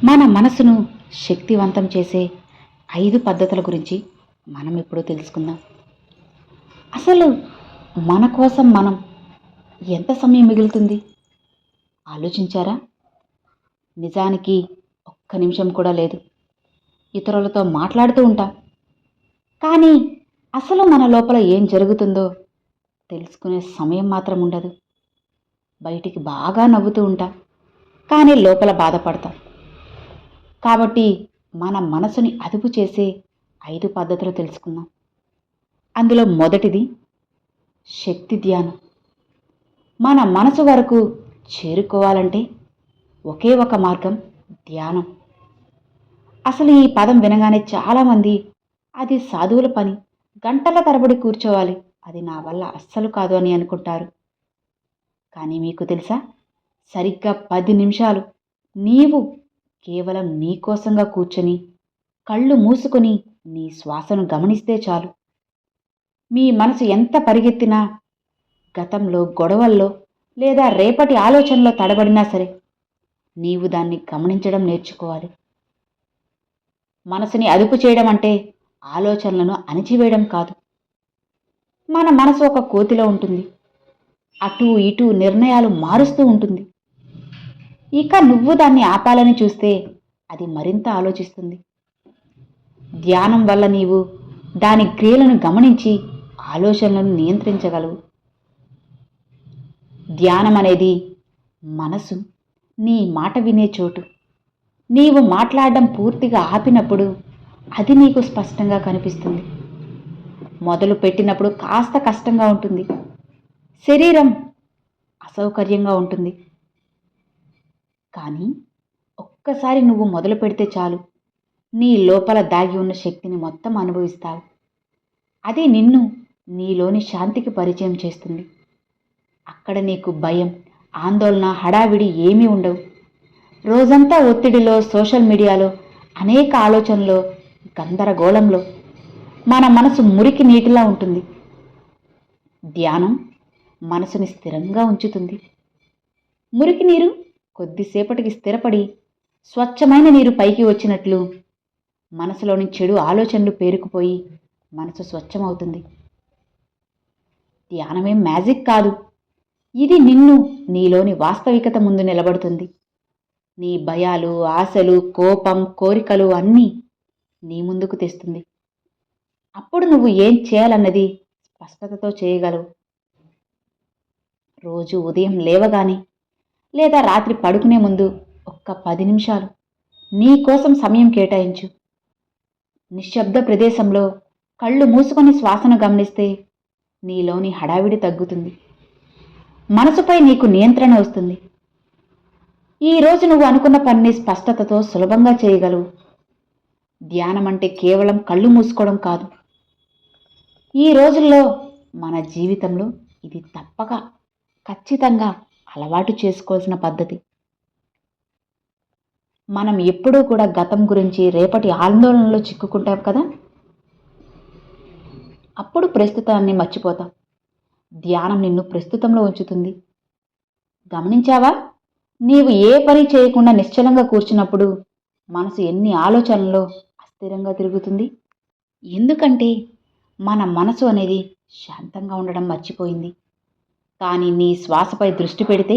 మన మనసును శక్తివంతం చేసే 5 పద్ధతుల గురించి మనం ఇప్పుడు తెలుసుకుందాం. అసలు మన కోసం మనం ఎంత సమయం మిగులుతుంది ఆలోచించారా? నిజానికి ఒక్క నిమిషం కూడా లేదు. ఇతరులతో మాట్లాడుతూ ఉంటాం, కానీ అసలు మన లోపల ఏం జరుగుతుందో తెలుసుకునే సమయం మాత్రం ఉండదు. బయటికి బాగా నవ్వుతూ ఉంటాం, కానీ లోపల బాధపడతాం. కాబట్టి మన మనసుని అదుపు చేసే 5 పద్ధతులు తెలుసుకుందాం. అందులో మొదటిది శక్తి ధ్యానం. మన మనసు వరకు చేరుకోవాలంటే ఒకే ఒక మార్గం ధ్యానం. అసలు ఈ పదం వినగానే చాలామంది అది సాధువుల పని, గంటల తరబడి కూర్చోవాలి, అది నా వల్ల అస్సలు కాదు అని అనుకుంటారు. కానీ మీకు తెలుసా, సరిగ్గా 10 నిమిషాలు నీవు కేవలం నీ కోసంగా కూర్చొని కళ్ళు మూసుకొని నీ శ్వాసను గమనిస్తే చాలు. మీ మనసు ఎంత పరిగెత్తినా, గతంలో గొడవల్లో లేదా రేపటి ఆలోచనలో తడబడినా సరే, నీవు దాన్ని గమనించడం నేర్చుకోవాలి. మనసుని అదుపు చేయడం అంటే ఆలోచనలను అణిచివేయడం కాదు. మన మనసు ఒక కోతిలో ఉంటుంది, అటూ ఇటూ నిర్ణయాలు మారుస్తూ ఉంటుంది. ఇక నువ్వు దాన్ని ఆపాలని చూస్తే అది మరింత ఆలోచిస్తుంది. ధ్యానం వల్ల నీవు దాని క్రియలను గమనించి ఆలోచనలను నియంత్రించగలవు. ధ్యానం అనేది మనసు నీ మాట వినే చోటు. నీవు మాట్లాడడం పూర్తిగా ఆపినప్పుడు అది నీకు స్పష్టంగా కనిపిస్తుంది. మొదలు పెట్టినప్పుడు కాస్త కష్టంగా ఉంటుంది, శరీరం అసౌకర్యంగా ఉంటుంది. కానీ ఒక్కసారి నువ్వు మొదలు పెడితే చాలు, నీ లోపల దాగి ఉన్న శక్తిని మొత్తం అనుభవిస్తావు. అది నిన్ను నీలోని శాంతికి పరిచయం చేస్తుంది. అక్కడ నీకు భయం, ఆందోళన, హడావిడి ఏమీ ఉండవు. రోజంతా ఒత్తిడిలో, సోషల్ మీడియాలో, అనేక ఆలోచనలో, గందరగోళంలో మన మనసు మురికి నీటిలా ఉంటుంది. ధ్యానం మనసుని స్థిరంగా ఉంచుతుంది. మురికి నీరు కొద్దిసేపటికి స్థిరపడి స్వచ్ఛమైన నీరు పైకి వచ్చినట్లు మనసులోని చెడు ఆలోచనలు పేరుకుపోయి మనసు స్వచ్ఛమవుతుంది. ధ్యానమేం మ్యాజిక్ కాదు, ఇది నిన్ను నీలోని వాస్తవికత ముందు నిలబడుతుంది. నీ భయాలు, ఆశలు, కోపం, కోరికలు అన్నీ నీ ముందుకు తెస్తుంది. అప్పుడు నువ్వు ఏం చేయాలన్నది స్పష్టతతో చేయగలవు. రోజు ఉదయం లేవగానే లేదా రాత్రి పడుకునే ముందు ఒక్క 10 నిమిషాలు నీ కోసం సమయం కేటాయించు. నిశ్శబ్ద ప్రదేశంలో కళ్ళు మూసుకొని శ్వాసను గమనిస్తే నీలోని హడావిడి తగ్గుతుంది. మనసుపై నీకు నియంత్రణ వస్తుంది. ఈరోజు నువ్వు అనుకున్న పనిని స్పష్టతతో సులభంగా చేయగలవు. ధ్యానం అంటే కేవలం కళ్ళు మూసుకోవడం కాదు. ఈ రోజుల్లో మన జీవితంలో ఇది తప్పక ఖచ్చితంగా అలవాటు చేసుకోవాల్సిన పద్ధతి. మనం ఎప్పుడూ కూడా గతం గురించి, రేపటి ఆందోళనలో చిక్కుకుంటాం కదా, అప్పుడు ప్రస్తుతాన్ని మర్చిపోతాం. ధ్యానం నిన్ను ప్రస్తుతంలో ఉంచుతుంది. గమనించావా, నీవు ఏ పని చేయకుండా నిశ్చలంగా కూర్చున్నప్పుడు మనసు ఎన్ని ఆలోచనల్లో అస్థిరంగా తిరుగుతుంది? ఎందుకంటే మన మనసు అనేది శాంతంగా ఉండడం మర్చిపోయింది. కానీ నీ శ్వాసపై దృష్టి పెడితే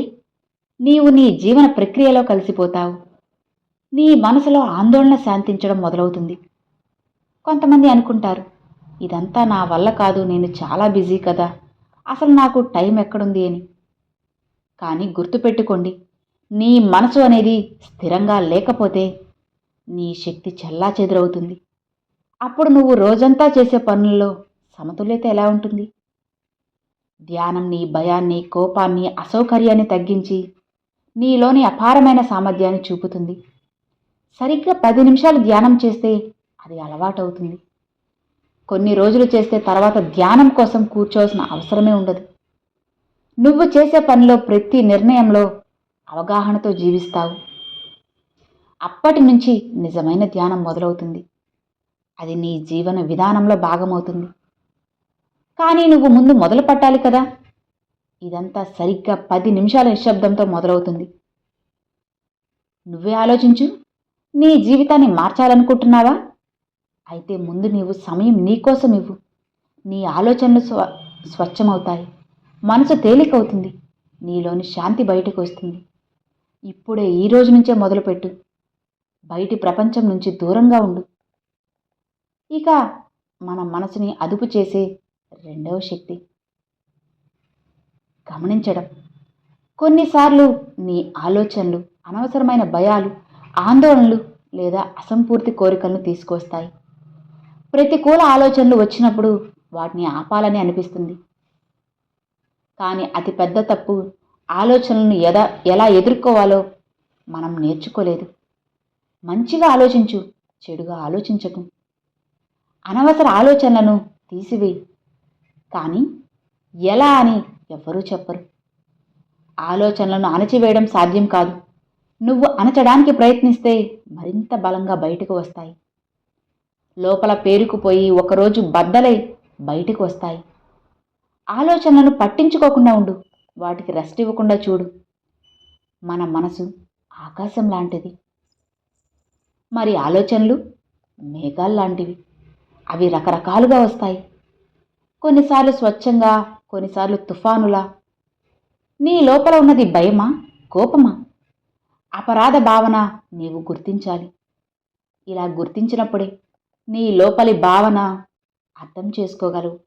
నీవు నీ జీవన ప్రక్రియలో కలిసిపోతావు. నీ మనసులో ఆందోళన శాంతించడం మొదలవుతుంది. కొంతమంది అనుకుంటారు, ఇదంతా నా వల్ల కాదు, నేను చాలా బిజీ కదా, అసలు నాకు టైం ఎక్కడుంది అని. కానీ గుర్తుపెట్టుకోండి, నీ మనసు అనేది స్థిరంగా లేకపోతే నీ శక్తి చెల్లాచెదురవుతుంది. అప్పుడు నువ్వు రోజంతా చేసే పనుల్లో సమతుల్యత ఎలా ఉంటుంది? ధ్యానం నీ భయాన్ని, కోపాన్ని, అసౌకర్యాన్ని తగ్గించి నీలోని అపారమైన సామర్థ్యాన్ని చూపుతుంది. సరిగ్గా 10 నిమిషాలు ధ్యానం చేస్తే అది అలవాటవుతుంది. కొన్ని రోజులు చేస్తే తర్వాత ధ్యానం కోసం కూర్చోవలసిన అవసరమే ఉండదు. నువ్వు చేసే పనిలో ప్రతి నిర్ణయంలో అవగాహనతో జీవిస్తావు. అప్పటి నుంచి నిజమైన ధ్యానం మొదలవుతుంది. అది నీ జీవన విధానంలో భాగమవుతుంది. కానీ నువ్వు ముందు మొదలు పెట్టాలి కదా. ఇదంతా సరిగ్గా 10 నిమిషాల నిశ్శబ్దంతో మొదలవుతుంది. నువ్వే ఆలోచించు, నీ జీవితాన్ని మార్చాలనుకుంటున్నావా? అయితే ముందు నీవు సమయం నీకోసం ఇవ్వు. నీ ఆలోచనలు స్వచ్ఛమవుతాయి. మనసు తేలికవుతుంది. నీలోని శాంతి బయటకు వస్తుంది. ఇప్పుడే ఈ రోజు నుంచే మొదలుపెట్టు. బయటి ప్రపంచం నుంచి దూరంగా ఉండు. ఇక మన మనసుని అదుపు చేసే రెండవ శక్తి గమనించడం. కొన్నిసార్లు నీ ఆలోచనలు అనవసరమైన భయాలు, ఆందోళనలు లేదా అసంపూర్తి కోరికలను తీసుకొస్తాయి. ప్రతికూల ఆలోచనలు వచ్చినప్పుడు వాటిని ఆపాలని అనిపిస్తుంది. కానీ అతి పెద్ద తప్పు ఆలోచనలను ఎలా ఎదుర్కోవాలో మనం నేర్చుకోలేదు. మంచిగా ఆలోచించు, చెడుగా ఆలోచించకు. అనవసర ఆలోచనలను తీసివేయి. కానీ ఎలా అని ఎవ్వరూ చెప్పరు. ఆలోచనలను అణచివేయడం సాధ్యం కాదు. నువ్వు అణచడానికి ప్రయత్నిస్తే మరింత బలంగా బయటకు వస్తాయి. లోపల పేరుకుపోయి ఒకరోజు బద్దలై బయటకు వస్తాయి. ఆలోచనలను పట్టించుకోకుండా ఉండు. వాటికి రెస్ట్ ఇవ్వకుండా చూడు. మన మనసు ఆకాశం లాంటిది. మరి ఆలోచనలు మేఘాల్లాంటివి. అవి రకరకాలుగా వస్తాయి. కొన్నిసార్లు స్వచ్ఛంగా, కొన్నిసార్లు తుఫానులా. నీ లోపల ఉన్నది భయమా, కోపమా, అపరాధ భావన నీవు గుర్తించాలి. ఇలా గుర్తించినప్పుడే నీ లోపలి భావన అర్థం చేసుకోగలవు.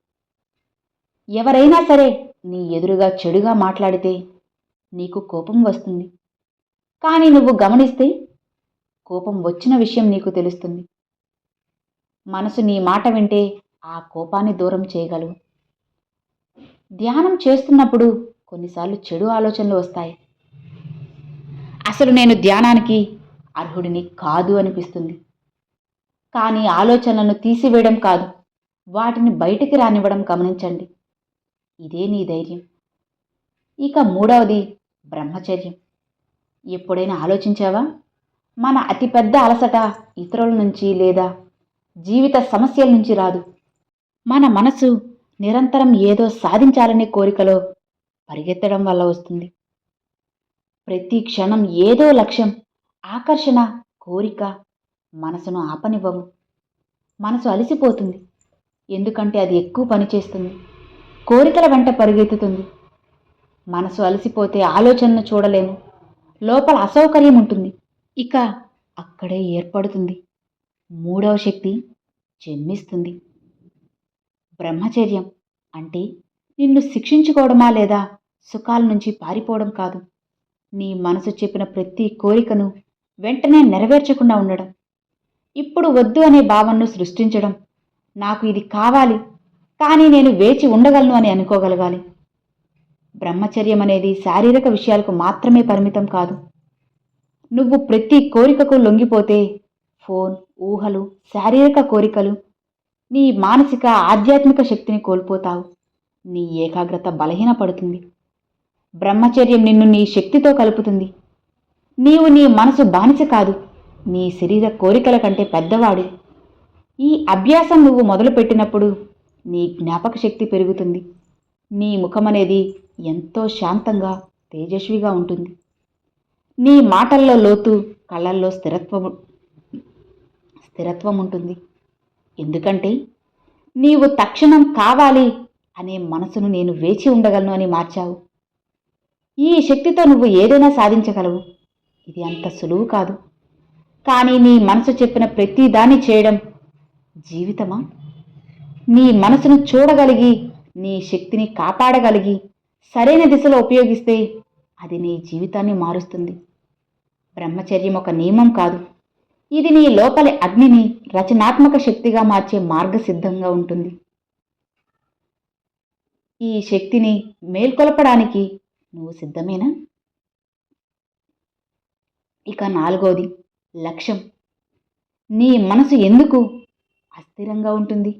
ఎవరైనా సరే నీ ఎదురుగా చెడుగా మాట్లాడితే నీకు కోపం వస్తుంది. కానీ నువ్వు గమనిస్తే కోపం వచ్చిన విషయం నీకు తెలుస్తుంది. మనసు నీ మాట వింటే ఆ కోపాన్ని దూరం చేయగలవు. ధ్యానం చేస్తున్నప్పుడు కొన్నిసార్లు చెడు ఆలోచనలు వస్తాయి. అసలు నేను ధ్యానానికి అర్హుడిని కాదు అనిపిస్తుంది. కానీ ఆలోచనలను తీసివేయడం కాదు, వాటిని బయటికి రానివ్వడం గమనించండి. ఇదే నీ ధైర్యం. ఇక మూడవది బ్రహ్మచర్యం. ఎప్పుడైనా ఆలోచించావా? మన అతిపెద్ద అలసట ఇతరుల నుంచి లేదా జీవిత సమస్యల నుంచి రాదు. మన మనసు నిరంతరం ఏదో సాధించాలనే కోరికలో పరిగెత్తడం వల్ల వస్తుంది. ప్రతి క్షణం ఏదో లక్ష్యం, ఆకర్షణ, కోరిక మనసును ఆపనివ్వవు. మనసు అలసిపోతుంది. ఎందుకంటే అది ఎక్కువ పనిచేస్తుంది. కోరికల వెంట పరిగెత్తుతుంది. మనసు అలసిపోతే ఆలోచనను చూడలేము. లోపల అసౌకర్యం ఉంటుంది. ఇక అక్కడే ఏర్పడుతుంది మూడవ శక్తి, జన్మిస్తుంది. బ్రహ్మచర్యం అంటే నిన్ను శిక్షించుకోవడమా లేదా సుఖాల నుంచి పారిపోవడం కాదు. నీ మనసు చెప్పిన ప్రతి కోరికను వెంటనే నెరవేర్చకుండా ఉండడం. ఇప్పుడు వద్దు అనే భావనను సృష్టించడం. నాకు ఇది కావాలి, కానీ నేను వేచి ఉండగలను అని అనుకోగలగాలి. బ్రహ్మచర్యం అనేది శారీరక విషయాలకు మాత్రమే పరిమితం కాదు. నువ్వు ప్రతి కోరికకు లొంగిపోతే ఫోన్, ఊహలు, శారీరక కోరికలు, నీ మానసిక, ఆధ్యాత్మిక శక్తిని కోల్పోతావు. నీ ఏకాగ్రత బలహీనపడుతుంది. బ్రహ్మచర్యం నిన్ను నీ శక్తితో కలుపుతుంది. నీవు నీ మనసు బానిస కాదు, నీ శరీర కోరికల కంటే పెద్దవాడు. ఈ అభ్యాసం నువ్వు మొదలుపెట్టినప్పుడు నీ జ్ఞాపక శక్తి పెరుగుతుంది. నీ ముఖమనేది ఎంతో శాంతంగా, తేజస్విగా ఉంటుంది. నీ మాటల్లో లోతు, కళ్ళల్లో స్థిరత్వం ఉంటుంది. ఎందుకంటే నీవు తక్షణం కావాలి అనే మనసును నేను వేచి ఉండగలను అని మార్చావు. ఈ శక్తితో నువ్వు ఏదైనా సాధించగలవు. ఇది అంత సులువు కాదు. కానీ నీ మనసు చెప్పిన ప్రతి దాన్ని చేయడం జీవితమా? నీ మనసును చూడగలిగి, నీ శక్తిని కాపాడగలిగి, సరైన దిశలో ఉపయోగిస్తే అది నీ జీవితాన్ని మారుస్తుంది. బ్రహ్మచర్యం ఒక నియమం కాదు. ఇది నీ లోపలి అగ్నిని రచనాత్మక శక్తిగా మార్చే మార్గసిద్ధంగా ఉంటుంది. ఈ శక్తిని మేల్కొల్పడానికి నువ్వు సిద్ధమేనా? ఇక నాలుగవది లక్ష్యం. నీ మనసు ఎందుకు అస్థిరంగా ఉంటుంది?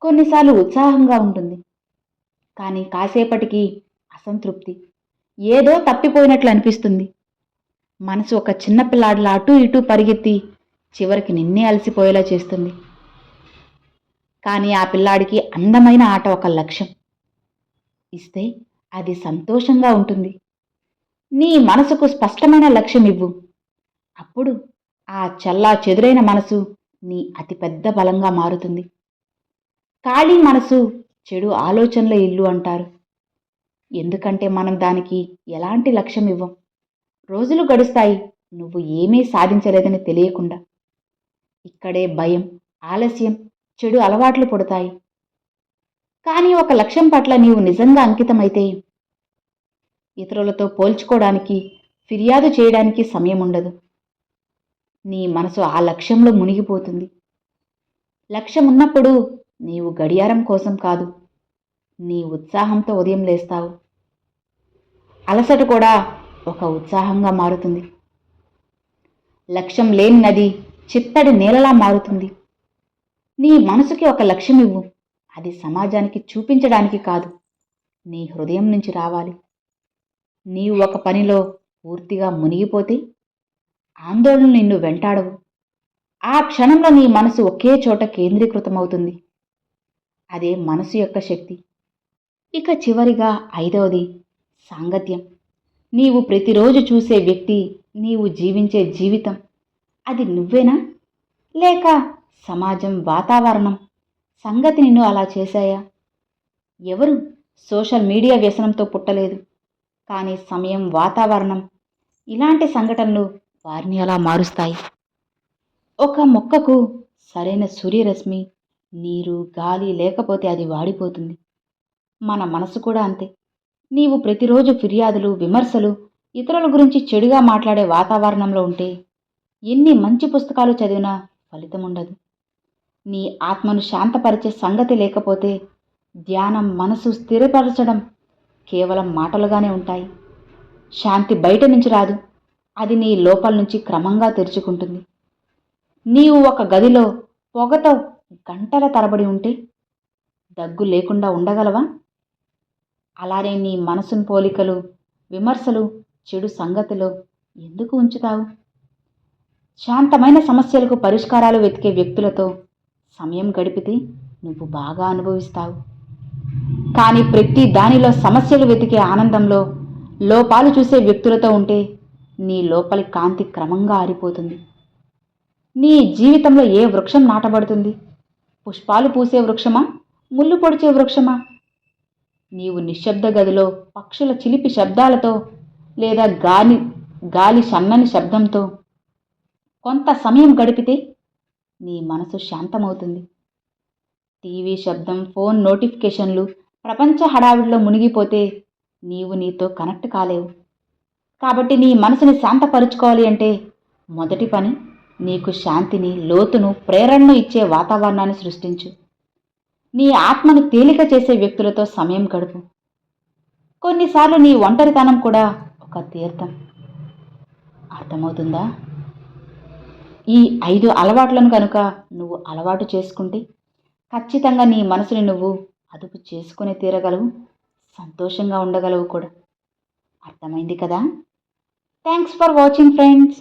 కొన్నిసార్లు ఉత్సాహంగా ఉంటుంది, కానీ కాసేపటికి అసంతృప్తి, ఏదో తప్పిపోయినట్లు అనిపిస్తుంది. మనసు ఒక చిన్న పిల్లాడిలా అటూ ఇటూ పరిగెత్తి చివరికి నిన్నే అలసిపోయేలా చేస్తుంది. కానీ ఆ పిల్లాడికి అందమైన ఆట ఒక లక్ష్యం ఇస్తే అది సంతోషంగా ఉంటుంది. నీ మనసుకు స్పష్టమైన లక్ష్యం ఇవ్వు. అప్పుడు ఆ చల్లా చెదురైన మనసు నీ అతిపెద్ద బలంగా మారుతుంది. ఖాళీ మనసు చెడు ఆలోచనల ఇల్లు అంటారు. ఎందుకంటే మనం దానికి ఎలాంటి లక్ష్యం ఇవ్వం. రోజులు గడుస్తాయి, నువ్వు ఏమీ సాధించలేదని తెలియకుండా. ఇక్కడే భయం, ఆలస్యం, చెడు అలవాట్లు పుడతాయి. కానీ ఒక లక్ష్యం పట్ల నీవు నిజంగా అంకితమైతే ఇతరులతో పోల్చుకోవడానికి, ఫిర్యాదు చేయడానికి సమయం ఉండదు. నీ మనసు ఆ లక్ష్యంలో మునిగిపోతుంది. లక్ష్యం ఉన్నప్పుడు నీవు గడియారం కోసం కాదు, నీ ఉత్సాహంతో ఉదయం లేస్తావు. అలసట కూడా ఒక ఉత్సాహంగా మారుతుంది. లక్ష్యం లేని నది చిత్తడి నీళ్ళలా మారుతుంది. నీ మనసుకి ఒక లక్ష్యం ఇవ్వు. అది సమాజానికి చూపించడానికి కాదు, నీ హృదయం నుంచి రావాలి. నీవు ఒక పనిలో పూర్తిగా మునిగిపోతే ఆందోళన నిన్ను వెంటాడవు. ఆ క్షణంలో నీ మనసు ఒకే చోట కేంద్రీకృతమవుతుంది. అదే మనసు యొక్క శక్తి. ఇక చివరిగా 5వది సాంగత్యం. నీవు ప్రతిరోజు చూసే వ్యక్తి, నీవు జీవించే జీవితం, అది నువ్వేనా? లేక సమాజం, వాతావరణం, సంగతి నిన్ను అలా చేశాయా? ఎవరు సోషల్ మీడియా వ్యసనంతో పుట్టలేదు, కానీ సమయం, వాతావరణం, ఇలాంటి సంఘటనలు వారిని అలా మారుస్తాయి. ఒక మొక్కకు సరైన సూర్యరశ్మి, నీరు, గాలి లేకపోతే అది వాడిపోతుంది. మన మనసు కూడా అంతే. నీవు ప్రతిరోజు ఫిర్యాదులు, విమర్శలు, ఇతరుల గురించి చెడుగా మాట్లాడే వాతావరణంలో ఉంటే ఎన్ని మంచి పుస్తకాలు చదివినా ఫలితం ఉండదు. నీ ఆత్మను శాంతపరిచే సంగతి లేకపోతే ధ్యానం, మనసు స్థిరపరచడం కేవలం మాటలుగానే ఉంటాయి. శాంతి బయట నుంచి రాదు, అది నీ లోపల నుంచి క్రమంగా తెరుచుకుంటుంది. నీవు ఒక గదిలో పొగతో గంటల తరబడి ఉంటే దగ్గు లేకుండా ఉండగలవా? అలానే నీ మనసును పోలికలు, విమర్శలు, చెడు సంగతిలో ఎందుకు ఉంచుతావు? శాంతమైన సమస్యలకు పరిష్కారాలు వెతికే వ్యక్తులతో సమయం గడిపితే నువ్వు బాగా అనుభవిస్తావు. కానీ ప్రతి దానిలో సమస్యలు వెతికే ఆనందంలో లోపాలు చూసే వ్యక్తులతో ఉంటే నీ లోపలి కాంతి క్రమంగా ఆరిపోతుంది. నీ జీవితంలో ఏ వృక్షం నాటబడుతుంది? పుష్పాలు పూసే వృక్షమా, ముళ్ళు పొడిచే వృక్షమా? నీవు నిశ్శబ్ద గదిలో పక్షుల చిలిపి శబ్దాలతో లేదా గాలి సన్నని శబ్దంతో కొంత సమయం గడిపితే నీ మనసు శాంతమవుతుంది. టీవీ శబ్దం, ఫోన్ నోటిఫికేషన్లు, ప్రపంచ హడావిడిలో మునిగిపోతే నీవు నీతో కనెక్ట్ కాలేవు. కాబట్టి నీ మనసుని శాంతపరుచుకోవాలి అంటే మొదటి పని, నీకు శాంతిని, లోతును, ప్రేరణను ఇచ్చే వాతావరణాన్ని సృష్టించు. నీ ఆత్మను తేలిక చేసే వ్యక్తులతో సమయం గడుపు. కొన్నిసార్లు నీ ఒంటరితనం కూడా ఒక తీర్థం. అర్థమవుతుందా? ఈ 5 అలవాట్లను కనుక నువ్వు అలవాటు చేసుకుంటే ఖచ్చితంగా నీ మనసుని నువ్వు అదుపు చేసుకుని తీరగలవు, సంతోషంగా ఉండగలవు కూడా. అర్థమైంది కదా? Thanks for watching friends.